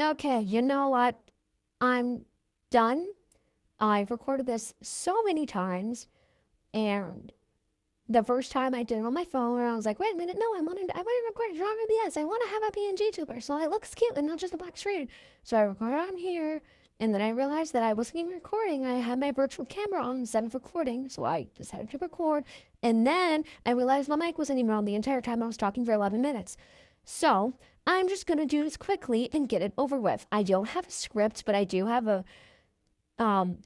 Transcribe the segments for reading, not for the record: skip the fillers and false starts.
Okay, you know what? I'm done. I've recorded this so many times, and the first time I did it on my phone, I was like, wait a minute, no, I want to record a genre BS. I want to have a PNG tuber, so it looks cute and not just a black screen. So I recorded on here, and then I realized that I wasn't even recording. I had my virtual camera on instead of recording, so I decided to record. And then I realized my mic wasn't even on the entire time I was talking for 11 minutes. So I'm just gonna do this quickly and get it over with. I don't have a script, but I do have a um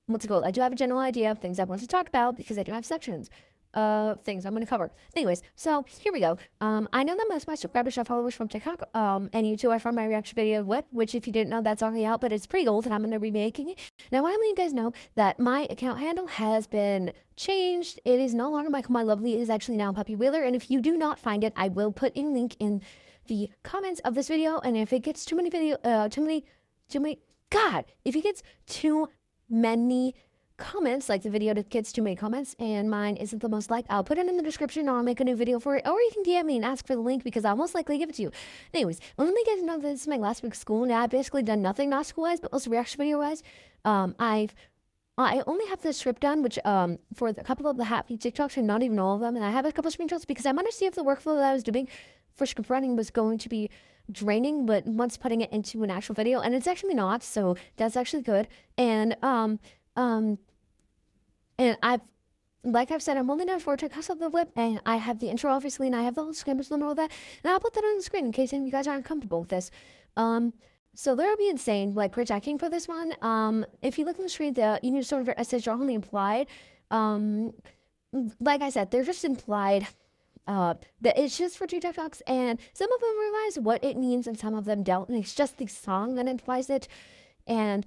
what's it called? I do have a general idea of things I want to talk about because I do have sections of things I'm going to cover. Anyways, so here we go. I know that most of my subscribers are followers from TikTok, and YouTube are from my reaction video Whip, which if you didn't know, that's already out, but it's pretty old and I'm going to be remaking it. Now, I want you guys know that my account handle has been changed. It is no longer Michael My Lovely. It is actually now Puppy Wheeler, and if you do not find it, I will put a link in the comments of this video, and if it gets too many God, if it gets too many comments, like the video that gets too many comments and mine isn't the most liked, I'll put it in the description or I'll make a new video for it, or you can DM me and ask for the link because I'll most likely give it to you. Anyways, let me guys know this is my last week of school. Now I've basically done nothing, not school wise, but also reaction video wise. I only have the script done, which for a couple of the happy TikToks and not even all of them, and I have a couple of screenshots because I wanted to see if the workflow that I was doing for script writing was going to be draining, but once putting it into an actual video, and it's actually not, so that's actually good. Um, and like I've said, I'm only done for because of the whip, and I have the intro obviously, and I have the whole scrimmage and all that, and I'll put that on the screen in case any of you guys aren't comfortable with this. So there will be insane like projecting for this one. If you look on the screen, the you need to sort of essays are only implied. Um, like I said, they're just implied. That it's just for two TikToks, and some of them realize what it means, and some of them don't, and it's just the song that implies it. And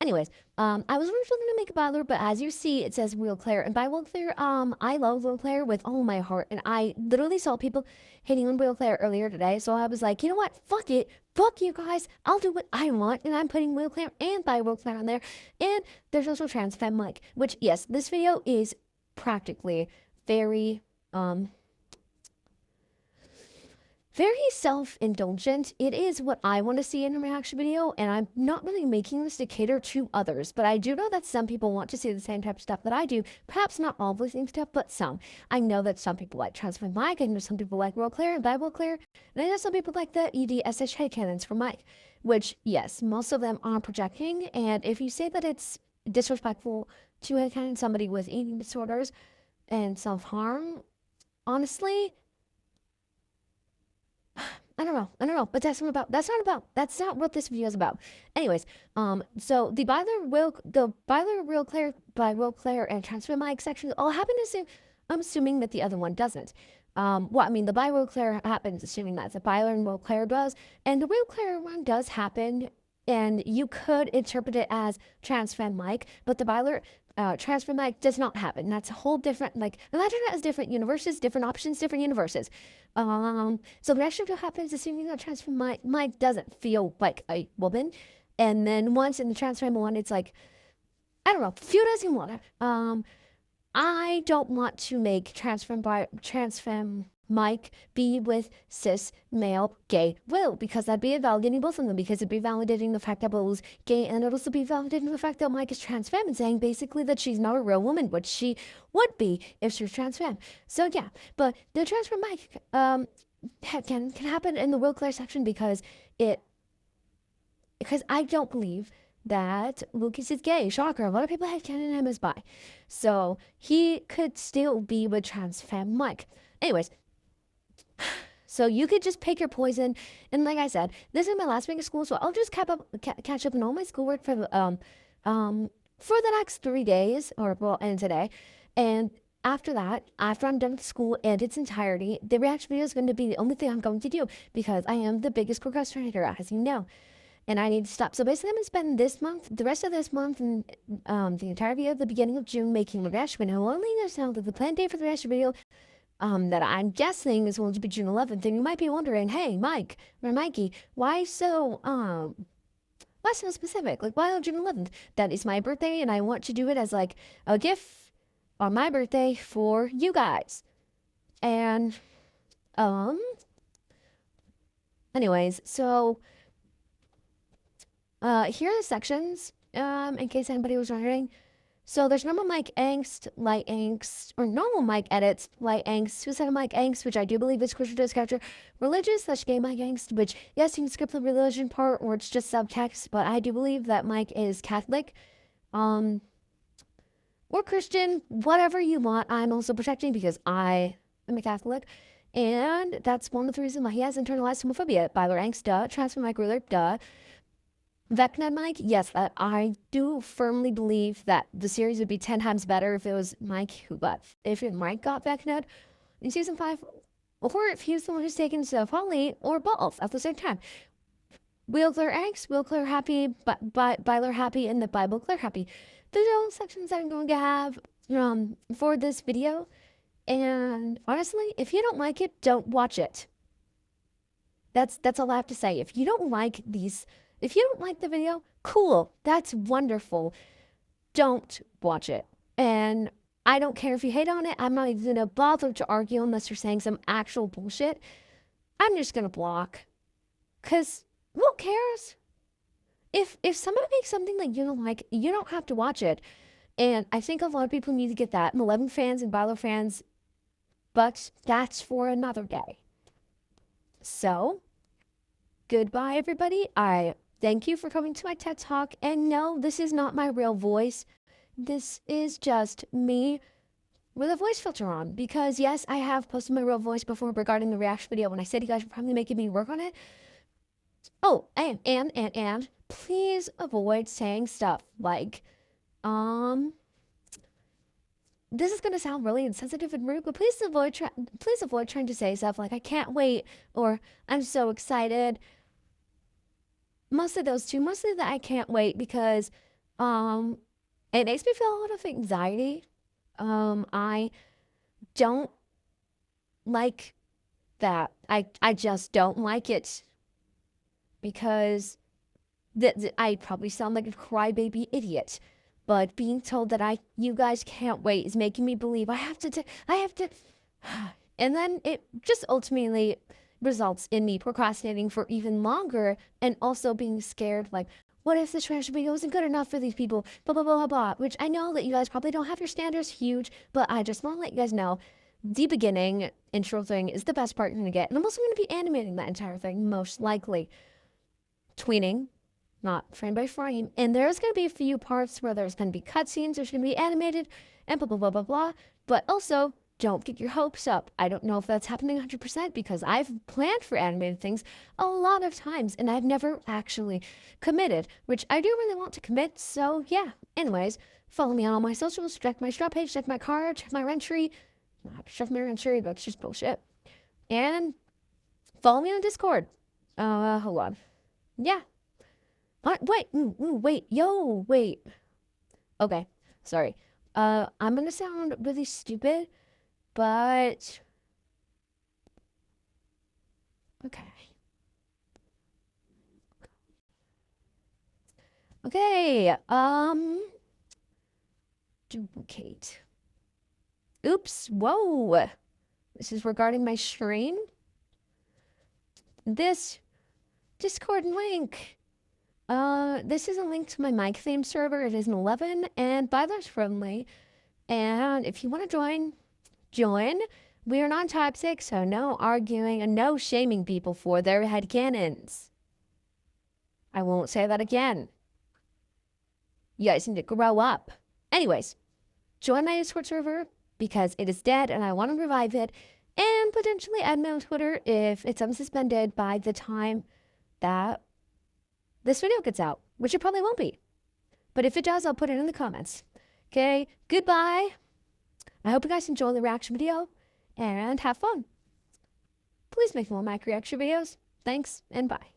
anyways, I was originally gonna make a Butler, but as you see, it says Will Claire, and by Will Claire, I love Will Claire with all my heart, and I literally saw people hating on Will Claire earlier today, so I was like, you know what, fuck it, fuck you guys, I'll do what I want, and I'm putting Will Claire and by Will Claire on there, and there's also Trans Femme Mike, which yes, this video is practically very very self-indulgent. It is what I want to see in a reaction video, and I'm not really making this to cater to others, but I do know that some people want to see the same type of stuff that I do. Perhaps not all the same stuff, but some. I know that some people like Transfer Mike, I know some people like World Claire and Bible Claire, and I know some people like the EDSH headcanons for Mike, which, yes, most of them are projecting, and if you say that it's disrespectful to headcanon somebody with eating disorders and self-harm, honestly, I don't know, but that's not what this video is about. Anyways, so the Byler Real Claire by Real Claire and Transfer Mike section all happen to assume, I'm assuming that the other one doesn't. Well, I mean, the by Real Claire happens assuming that the Byler and Real Claire does, and the Real Claire one does happen, and you could interpret it as Transfer Mike, but the Byler Transfer Mike does not happen. That's a whole different, like, imagine it as different universes, different options, different universes. So the actually what happens assuming that Transfer Mike doesn't feel like a woman, and then once in the Transfer one, it's like, I don't know, few doesn't want it. I don't want to make Transfem Mike be with cis male gay Will, because that'd be invalidating both of them, because it'd be validating the fact that Will's gay, and it'd also be validating the fact that Mike is trans femme and saying basically that she's not a real woman, which she would be if she was trans femme. So yeah, but the transfer Mike can happen in the Will Claire section because I don't believe that Lucas is gay. Shocker. A lot of people had canon him as bi. So he could still be with trans femme Mike. Anyways, so you could just pick your poison. And like I said, this is my last week of school, so I'll just catch up on all my schoolwork for the next 3 days, or well, and today. And after that, after I'm done with school and its entirety, the reaction video is going to be the only thing I'm going to do because I am the biggest procrastinator, as you know. And I need to stop. So basically, I'm going to spend this month, the rest of this month, and the entirety of the beginning of June making the reaction video. Only understand that the planned date for the reaction video that I'm guessing is going to be June 11th. And you might be wondering, hey, Mike, or Mikey, why so specific? Like, why on June 11th? That is my birthday, and I want to do it as, like, a gift on my birthday for you guys. And, anyways, so Here are the sections, in case anybody was wondering. So there's normal mic angst, light angst, or normal mic edits, light angst, suicide mic angst, which I do believe is crucial to this character, religious/gay mic angst, which yes, you can skip the religion part or it's just subtext, but I do believe that Mike is Catholic, or Christian, whatever you want. I'm also protecting because I am a Catholic, and that's one of the reasons why he has internalized homophobia. Biler angst, duh. Transfer mic ruler, duh. Vecned Mike, yes, that I do firmly believe that the series would be 10 times better if it was Mike who got, if Mike got Vecned in season 5, or if he was the one who's taken to Polly, or both at the same time. Wheel clear angst, wheel clear happy, Byler happy, and the Bible clear happy. Those are all sections I'm going to have for this video. And honestly, if you don't like it, don't watch it. That's all I have to say. If you don't like these, if you don't like the video, cool. That's wonderful. Don't watch it. And I don't care if you hate on it. I'm not even going to bother to argue unless you're saying some actual bullshit. I'm just going to block. Because who cares? If somebody makes something that you don't like, you don't have to watch it. And I think a lot of people need to get that. Malevolent fans and Bilo fans. But that's for another day. So, goodbye, everybody. I thank you for coming to my TED Talk. And no, this is not my real voice. This is just me with a voice filter on. Because, yes, I have posted my real voice before regarding the reaction video when I said you guys were probably making me work on it. Oh, and please avoid saying stuff like, this is going to sound really insensitive and rude, but please avoid trying to say stuff like, I can't wait, or I'm so excited. Mostly those two, mostly that I can't wait, because it makes me feel a lot of anxiety. I don't like that. I just don't like it, because I probably sound like a crybaby idiot. But being told that you guys can't wait is making me believe I have to, and then it just ultimately results in me procrastinating for even longer, and also being scared, like, what if this trash video isn't good enough for these people, blah, blah, blah, blah, blah, which I know that you guys probably don't have your standards huge, but I just want to let you guys know, the beginning intro thing is the best part you're going to get, and I'm also going to be animating that entire thing, most likely. Tweening. Not frame by frame, and there's going to be a few parts where there's going to be cutscenes, there's going to be animated, and blah, blah, blah, blah, blah, but also, don't get your hopes up. I don't know if that's happening 100% because I've planned for animated things a lot of times, and I've never actually committed, which I do really want to commit, so yeah. Anyways, follow me on all my socials, check my shop page, check my card, check my Rentry. Not check my Rentry, that's just bullshit. And follow me on Discord. Hold on. Yeah. Wait, wait. Okay, sorry. I'm gonna sound really stupid, but okay. Okay, duplicate. Oops, whoa. This is regarding my stream. This Discord link. This is a link to my mic theme server. It is an 11 and bylaws friendly. And if you want to join. We are not toxic, so no arguing and no shaming people for their headcanons. I won't say that again. You guys need to grow up. Anyways, join my Discord server because it is dead and I want to revive it, and potentially add me on Twitter if it's unsuspended by the time that this video gets out, which it probably won't be. But if it does, I'll put it in the comments. Okay, goodbye. I hope you guys enjoy the reaction video and have fun. Please make more mic reaction videos. Thanks and bye.